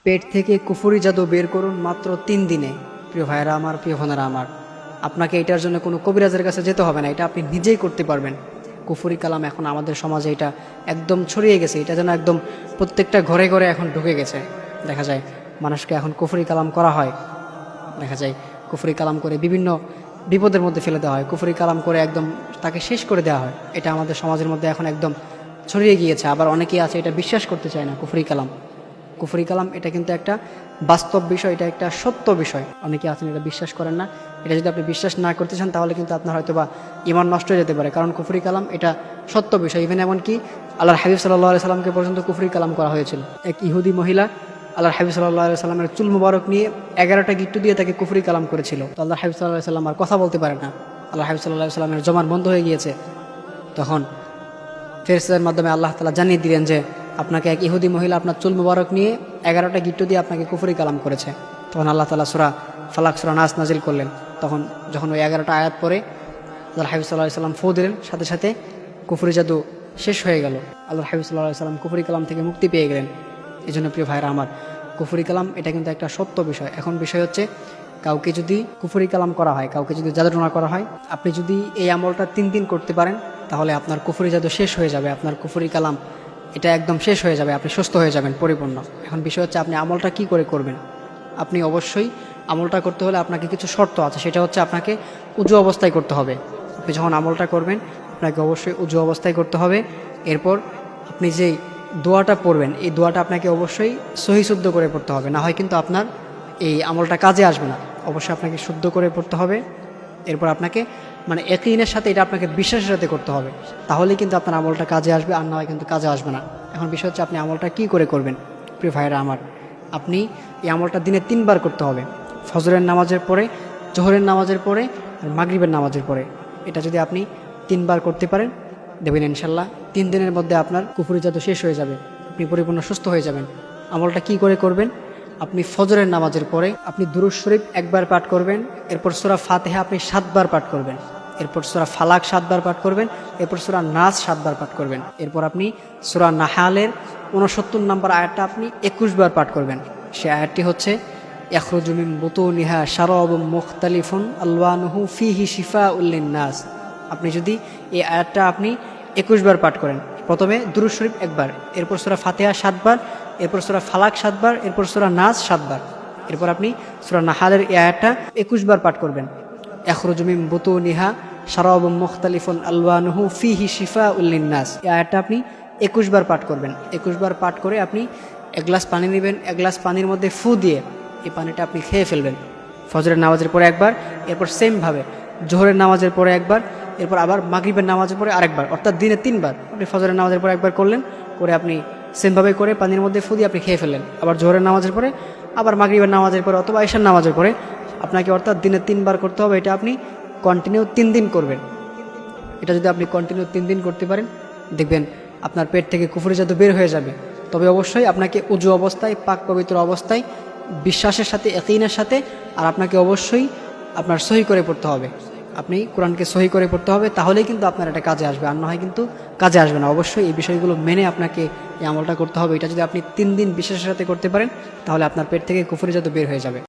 পেট থেকে কুফরি জাদু বের করুন মাত্র 3 দিনে। প্রিয় ভাইয়েরা আমার, প্রিয় বোনেরা আমার, আপনাকে এটার জন্য কোনো কবিরাজের কাছে যেতে হবে না, এটা আপনি নিজেই করতে পারবেন। কুফরি কালাম এখন আমাদের সমাজে এটা একদম ছড়িয়ে গেছে, এটা যেন একদম প্রত্যেকটা ঘরে ঘরে এখন ঢুকে গেছে। দেখা যায় মানুষকে এখন কুফরি কালাম করা হয়, দেখা যায় কুফরি কালাম করে বিভিন্ন বিপদের মধ্যে ফেলে দেওয়া হয়, কুফরি কালাম করে একদম তাকে শেষ করে দেওয়া হয়। এটা আমাদের সমাজের মধ্যে এখন একদম ছড়িয়ে গিয়েছে। আবার অনেকেই আছে এটা বিশ্বাস করতে চায় না। কুফরি কালাম এটা কিন্তু একটা বাস্তব বিষয়, এটা একটা সত্য বিষয়। অনেকে আছেন এটা বিশ্বাস করেন না। এটা যদি আপনি বিশ্বাস না করতে চান তাহলে কিন্তু আপনার হয়তো বা ঈমান নষ্ট হয়ে যেতে পারে, কারণ কুফরি কালাম এটা সত্য বিষয়। ইভেন এমনকি আল্লাহর হাবিব সাল্লাল্লাহু আলাইহি সাল্লামকে পর্যন্ত কুফরি কালাম করা হয়েছিল। এক ইহুদি মহিলা আল্লাহর হাবিব সাল্লাল্লাহু আলাইহি সাল্লামের চুল মুবারক নিয়ে 11টা গিট্টু দিয়ে তাকে কুফরি কালাম করেছিল। তো আল্লাহর হাবিব সাল্লাল্লাহু আলাইহি সাল্লাম আর কথা বলতে পারে না, আল্লাহর হাবিব সাল্লাল্লাহু আলাইহি সাল্লামের জবান বন্ধ হয়ে গিয়েছে। তখন ফেরেশতাদের মাধ্যমে আল্লাহ তাআলা জানিয়ে দিলেন যে আপনাকে এক ইহুদি মহিলা আপনার চুল মুবারক নিয়ে 11টা গিট্টু দিয়ে আপনাকে কুফরি কালাম করেছে। তখন আল্লাহ তাআলা সূরা ফালাক, সূরা নাস নাজিল করলেন। তখন যখন ওই 11টা আয়াত পরে আল্লাহর হাবিব সাল্লাল্লাহু আলাইহি সাল্লাম ফু দিলেন, সাথে সাথে কুফরি জাদু শেষ হয়ে গেল। আল্লাহর হাবিব সাল্লাল্লাহু আলাইহি সাল্লাম কুফরি কালাম থেকে মুক্তি পেয়ে গেলেন। এই জন্য প্রিয় ভাইরা আমার, কুফরি কালাম এটা কিন্তু একটা সত্য বিষয়। এখন বিষয় হচ্ছে, কাউকে যদি কুফরি কালাম করা হয়, কাউকে যদি জাদুটোনা করা হয়, আপনি যদি এই আমলটা 3 দিন করতে পারেন তাহলে আপনার কুফরি জাদু শেষ হয়ে যাবে, আপনার কুফরি কালাম এটা একদম শেষ হয়ে যাবে, আপনি সুস্থ হয়ে যাবেন পরিপূর্ণ। এখন বিষয় হচ্ছে আপনি আমলটা কি করে করবেন। আপনি অবশ্যই আমলটা করতে হলে আপনাকে কিছু শর্ত আছে, সেটা হচ্ছে আপনাকে উজু অবস্থায় করতে হবে। আপনি যখন আমলটা করবেন আপনাকে অবশ্যই উজু অবস্থায় করতে হবে। এরপর আপনি যেই দোয়াটা পড়বেন এই দোয়াটা আপনাকে অবশ্যই সহি শুদ্ধ করে পড়তে হবে, না হয় কিন্তু আপনার এই আমলটা কাজে আসবে না। অবশ্যই আপনাকে শুদ্ধ করে পড়তে হবে। এরপর আপনাকে মানে ইয়াকিনের সাথে, এটা আপনাকে বিশ্বাসের সাথে করতে হবে, তাহলেই কিন্তু আপনার আমলটা কাজে আসবে, আর না হয় কিন্তু কাজে আসবে না। এখন বিষয় হচ্ছে আপনি আমলটা কি করে করবেন। প্রিয় ভাইরা আমার, আপনি এই আমলটা দিনে 3 বার করতে হবে। ফজরের নামাজের পরে, জোহরের নামাজের পরে আর মাগরিবের নামাজের পরে। এটা যদি আপনি 3 বার করতে পারেন, দেখবেন ইনশাল্লাহ 3 দিনের মধ্যে আপনার কুফরি জাদু শেষ হয়ে যাবে, আপনি পরিপূর্ণ সুস্থ হয়ে যাবেন। আমলটা কি করে করবেন, আপনি ফজরের নামাজের পরে আপনি দুরূদ শরীফ 1 বার পাঠ করবেন। এরপর সূরা ফাতিহা আপনি 7 বার পাঠ করবেন। এরপর সূরা ফালাক 7 বার পাঠ করবেন। এরপর সূরা নাস 7 বার পাঠ করবেন। এরপর আপনি সূরা নাহালের 69 নম্বর আয়াতটা আপনি 21 বার পাঠ করবেন। সে আয়াতটি হচ্ছে, ইয়াখরুজু মিন বুতুনিহা শারাবুম মুখতালিফুন আলওয়ানুহু ফীহি শিফাউল লিন্নাস। আপনি যদি এই আয়াতটা আপনি 21 বার পাঠ করেন, প্রথমে দুরূদ শরীফ 1 বার, এরপর সূরা ফাতিহা 7 বার, এরপর সূরা ফালাক 7 বার, এরপর সূরা নাস 7 বার, এরপর আপনি সূরা নাহালের এই আয়াতটা 21 বার পাঠ করবেন। ইয়াখরুজু মিন বুতুনিহা শারাবুম মুখতালিফুন আলওয়ানুহু ফীহি শিফাউল লিন্নাস। এই আয়াতটা আপনি 21 বার পাঠ করবেন। 21 বার পাঠ করে আপনি 1 গ্লাস পানি নেবেন, 1 গ্লাস পানির মধ্যে ফু দিয়ে এই পানিটা আপনি খেয়ে ফেলবেন। ফজরের নামাজের পরে 1 বার, এরপর সেমভাবে জোহরের নামাজের পরে 1 বার, এরপর আবার মাগরিবের নামাজের পরে আরেকবার, অর্থাৎ দিনে 3 বার। আপনি ফজরের নামাজের পরে 1 বার করলেন, করে আপনি সেমভাবে করে পানির মধ্যে ফু দিয়ে আপনি খেয়ে ফেললেন। আবার জোহরের নামাজের পরে, আবার মাগরিবের নামাজের পরে অথবা ঈশার নামাজের পরে আপনাকে অর্থাৎ দিনে 3 বার করতে হবে। এটা আপনি কন্টিনিউ 3 দিন করবেন। এটা যদি আপনি কন্টিনিউ 3 দিন করতে পারেন, দেখবেন আপনার পেট থেকে কুফরি জাদু বের হয়ে যাবে। তবে অবশ্যই আপনাকে উজু অবস্থায়, পাক পবিত্র অবস্থায়, বিশ্বাসের সাথে, ইয়াকিনের সাথে, আর আপনাকে অবশ্যই আপনার সহি করে পড়তে হবে। আপনি কোরআনকে সহি করে পড়তে হবে, তাহলেই কিন্তু আপনার এটা কাজে আসবে, আর না হয় কিন্তু কাজে আসবে না। অবশ্যই এই বিষয়গুলো মেনে আপনাকে এই আমলটা করতে হবে। এটা যদি আপনি 3 দিন বিশ্বাসের সাথে করতে পারেন তাহলে আপনার পেট থেকে কুফরি জাদু বের হয়ে যাবে।